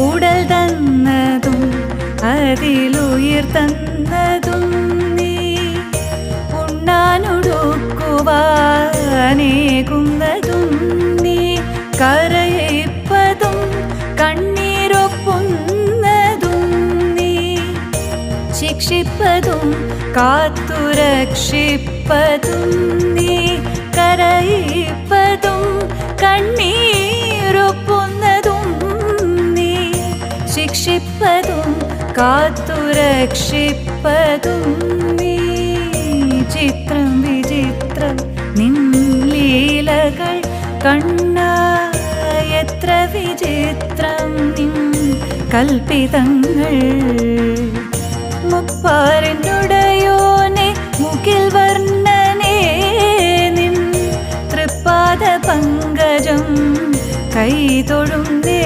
ഉടൽ തന്നതും അതിലുയിർ തന്നതും നീ ഉണ്ണാനൊടുക്കുവാനേകുന്നതും നീ കരയിപ്പതും കണ്ണീരൊപ്പുന്നതും നീ ശിക്ഷിപ്പതും കാത്തുരക്ഷിപ്പതും നീ കരയിപ്പതും കണ്ണീരൊപ്പുന്നതും നീ ശിക്ഷിപ്പതും കാത്തുരക്ഷിപ്പതും നീ ചിത്രം വിചിത്രം നിൻ ലീലകൾ കണ്ണാ എത്ര വിചിത്രം നിൻ കൽപ്പിതങ്ങൾ മുപ്പാരിനുടയോനെ മുകിൽ വർണ്ണനേ നിൻ തൃപ്പാദ പങ്കജം കൈതൊഴുന്നേ